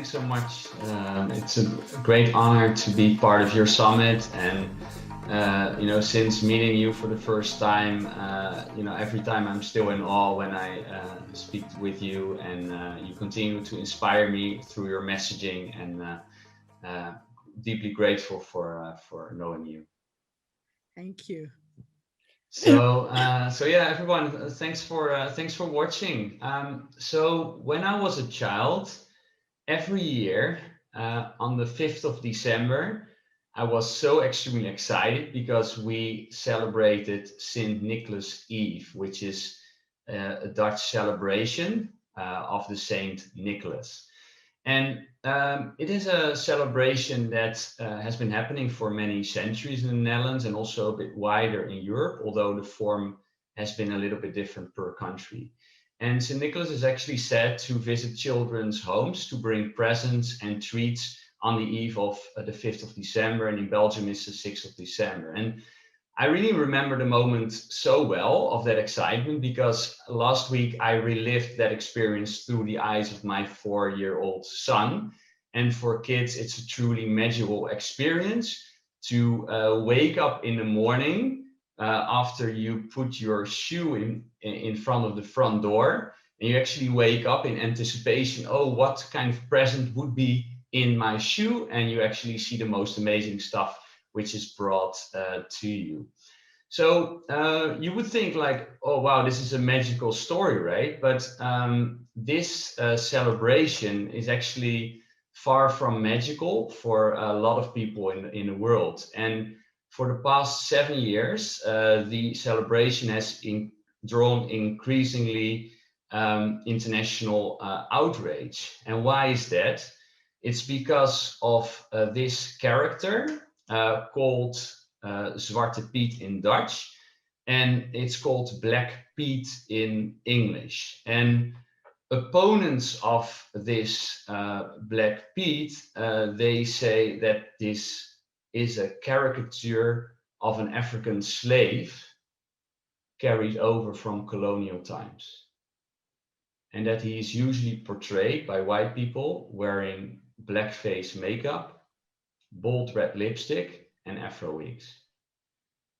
thanks so much. It's a great honor to be part of your summit, and since meeting you for the first time, every time I'm still in awe when I speak with you, and you continue to inspire me through your messaging, and uh, deeply grateful for knowing you. Thank you. So yeah, everyone, thanks for watching. So when I was a child, every year on the 5th of December, I was so extremely excited because we celebrated St. Nicholas Eve, which is a Dutch celebration of the Saint Nicholas. And it is a celebration that has been happening for many centuries in the Netherlands and also a bit wider in Europe, although the form has been a little bit different per country. And St. Nicholas is actually said to visit children's homes to bring presents and treats on the eve of the 5th of December, and in Belgium it's the 6th of December. And I really remember the moment so well of that excitement because last week I relived that experience through the eyes of my 4-year-old son. And for kids, it's a truly magical experience to wake up in the morning after you put your shoe in front of the front door, and you actually wake up in anticipation, oh, what kind of present would be in my shoe? And you actually see the most amazing stuff which is brought to you. So you would think like, oh, wow, this is a magical story, right? But this celebration is actually far from magical for a lot of people in the world. And for the past 7 years, the celebration has drawn increasingly international outrage. And why is that? It's because of this character called Zwarte Piet in Dutch, and it's called Black Pete in English. And opponents of this Black Pete, they say that this is a caricature of an African slave carried over from colonial times, and that he is usually portrayed by white people wearing blackface makeup, bold red lipstick, and Afro wigs.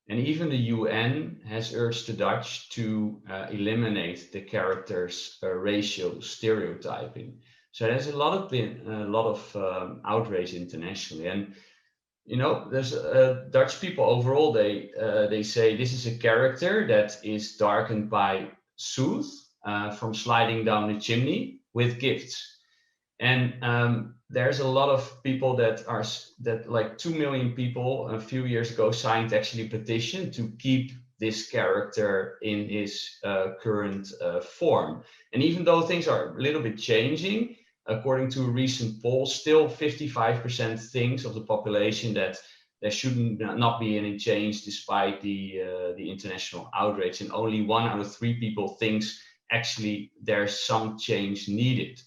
And even the UN has urged the Dutch to eliminate the character's racial stereotyping. So there's a lot of outrage internationally, and there's Dutch people overall. They say this is a character that is darkened by sooth from sliding down the chimney with gifts. And there's a lot of people that like 2 million people a few years ago signed actually a petition to keep this character in his current form. And even though things are a little bit changing, according to a recent poll, still 55% thinks of the population that there should not be any change despite the international outrage. And only 1 out of 3 people thinks actually there's some change needed.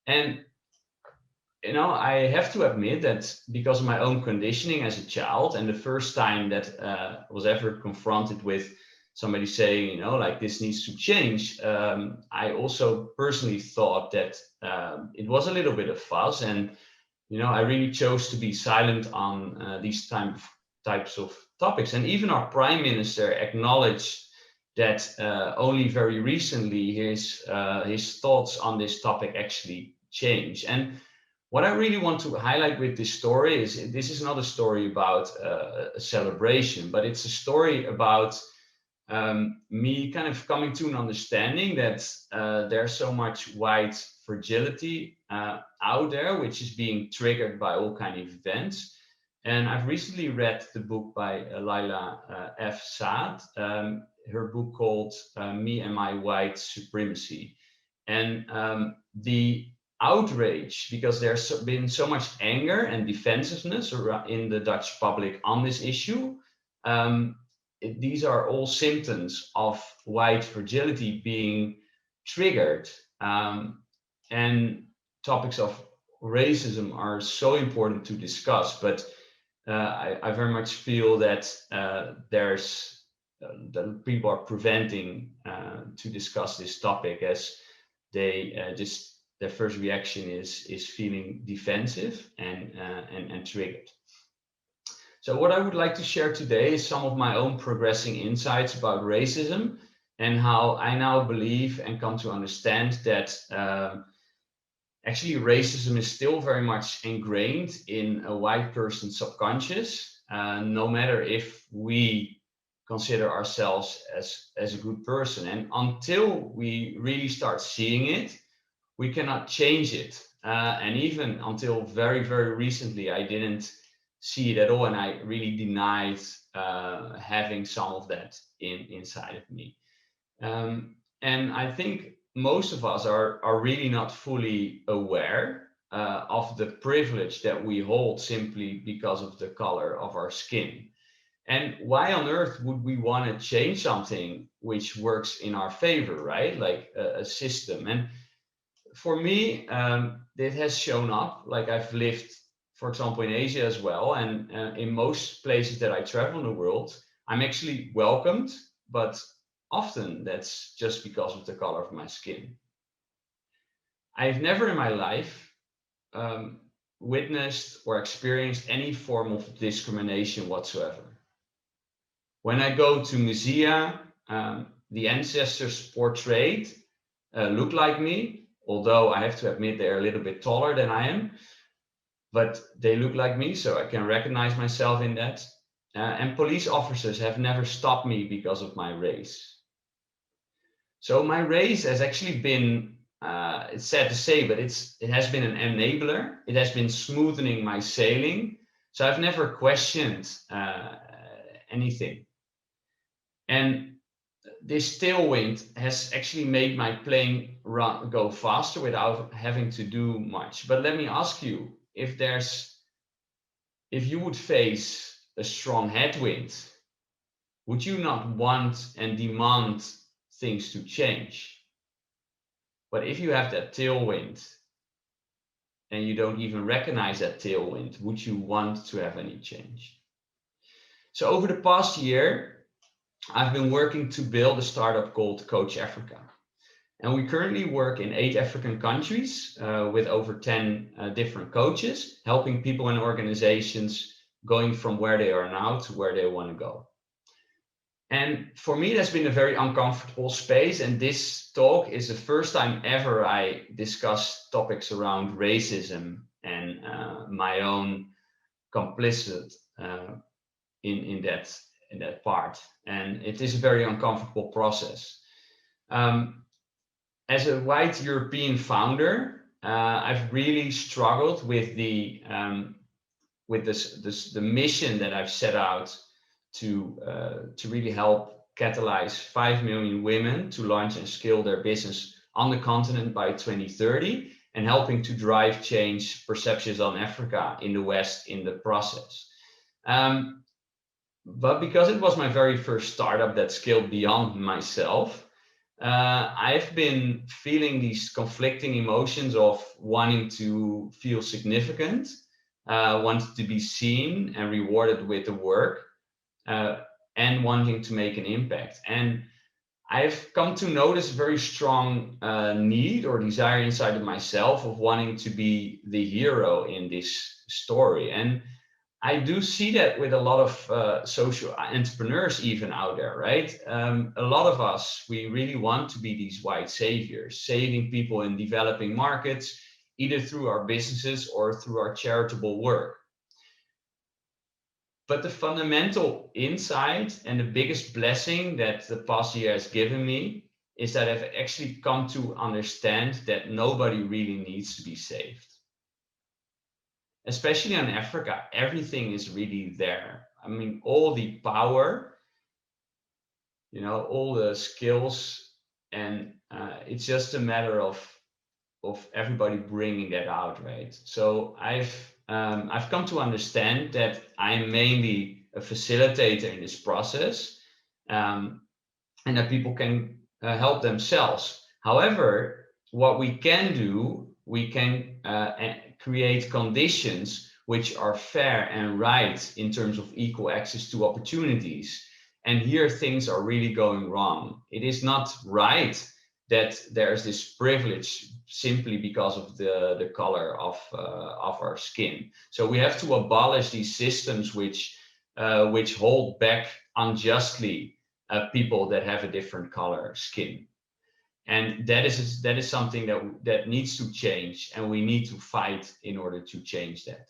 And I have to admit that because of my own conditioning as a child, and the first time that I was ever confronted with somebody saying, like this needs to change, I also personally thought that it was a little bit of fuss, and I really chose to be silent on these types of topics. And even our prime minister acknowledged that only very recently his thoughts on this topic actually changed. And what I really want to highlight with this story is this is not a story about a celebration, but it's a story about me kind of coming to an understanding that there's so much white fragility out there, which is being triggered by all kinds of events. And I've recently read the book by Laila F. Saad, her book called Me and My White Supremacy. And the outrage, because there's been so much anger and defensiveness in the Dutch public on this issue. These are all symptoms of white fragility being triggered. And topics of racism are so important to discuss, but I very much feel that that people are preventing to discuss this topic as they their first reaction is feeling defensive and triggered. So what I would like to share today is some of my own progressing insights about racism and how I now believe and come to understand that actually racism is still very much ingrained in a white person's subconscious, no matter if we consider ourselves as a good person. And until we really start seeing it, we cannot change it. And even until very, very recently, I didn't see it at all, and I really denied having some of that inside of me. And I think most of us are really not fully aware of the privilege that we hold simply because of the color of our skin. And why on earth would we want to change something which works in our favor, right? Like a system. And for me, it has shown up. Like I've lived, for example, in Asia as well, and in most places that I travel in the world, I'm actually welcomed, but often that's just because of the color of my skin. I've never in my life witnessed or experienced any form of discrimination whatsoever. When I go to musea, the ancestors portrayed look like me, although I have to admit they're a little bit taller than I am, but they look like me, so I can recognize myself in that. And police officers have never stopped me because of my race. So my race has actually been, it's sad to say, but it has been an enabler. It has been smoothing my sailing. So I've never questioned anything. And this tailwind has actually made my plane go faster without having to do much. But let me ask you, if you would face a strong headwind, would you not want and demand things to change? But if you have that tailwind and you don't even recognize that tailwind, would you want to have any change? So over the past year, I've been working to build a startup called Coach Africa. And we currently work in 8 African countries with over 10 different coaches, helping people and organizations going from where they are now to where they want to go. And for me, that's been a very uncomfortable space. And this talk is the first time ever I discuss topics around racism and my own complicit in that part. And it is a very uncomfortable process. As a white European founder, I've really struggled with the mission that I've set out to really help catalyze 5 million women to launch and scale their business on the continent by 2030, and helping to drive change perceptions on Africa in the West in the process. But because it was my very first startup that scaled beyond myself, I've been feeling these conflicting emotions of wanting to feel significant, wanting to be seen and rewarded with the work, and wanting to make an impact. And I've come to notice a very strong need or desire inside of myself of wanting to be the hero in this story. And I do see that with a lot of social entrepreneurs even out there, right? A lot of us, we really want to be these white saviors, saving people in developing markets, either through our businesses or through our charitable work. But the fundamental insight and the biggest blessing that the past year has given me is that I've actually come to understand that nobody really needs to be saved. Especially in Africa, everything is really there. I mean, all the power, all the skills, and it's just a matter of everybody bringing that out, right? So I've come to understand that I'm mainly a facilitator in this process, and that people can help themselves. However, what we can do, we can create conditions which are fair and right in terms of equal access to opportunities. And here things are really going wrong. It is not right that there's this privilege simply because of the color of our skin. So we have to abolish these systems which hold back unjustly people that have a different color skin. And that is something that needs to change, and we need to fight in order to change that.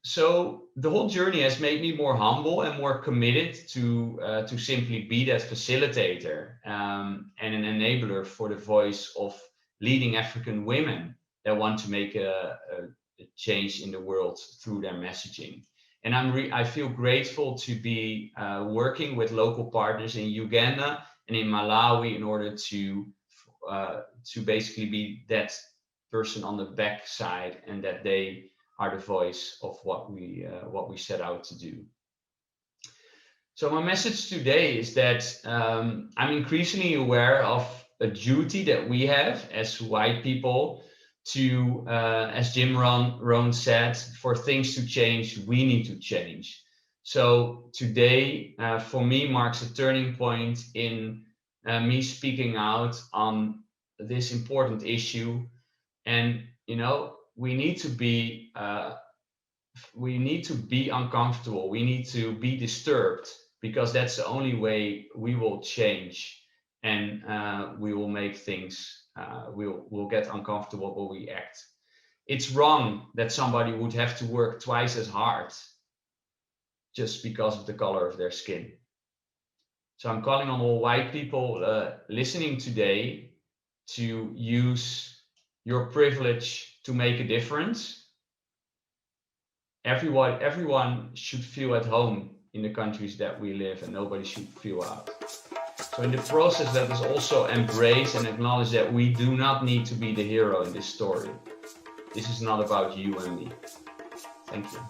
So the whole journey has made me more humble and more committed to simply be that facilitator and an enabler for the voice of leading African women that want to make a change in the world through their messaging. And I feel grateful to be working with local partners in Uganda and in Malawi in order to basically be that person on the backside, and that they are the voice of what we set out to do. So my message today is that I'm increasingly aware of a duty that we have as white people to, as Jim Rohn said, for things to change, we need to change. So today, for me, marks a turning point in me speaking out on this important issue. And, we need to be uncomfortable. We need to be disturbed, because that's the only way we will change, and we will make things. We'll get uncomfortable when we act. It's wrong that somebody would have to work twice as hard just because of the color of their skin. So I'm calling on all white people listening today to use your privilege to make a difference. Everyone should feel at home in the countries that we live, and nobody should feel out. So in the process, let us also embrace and acknowledge that we do not need to be the hero in this story. This is not about you and me. Thank you.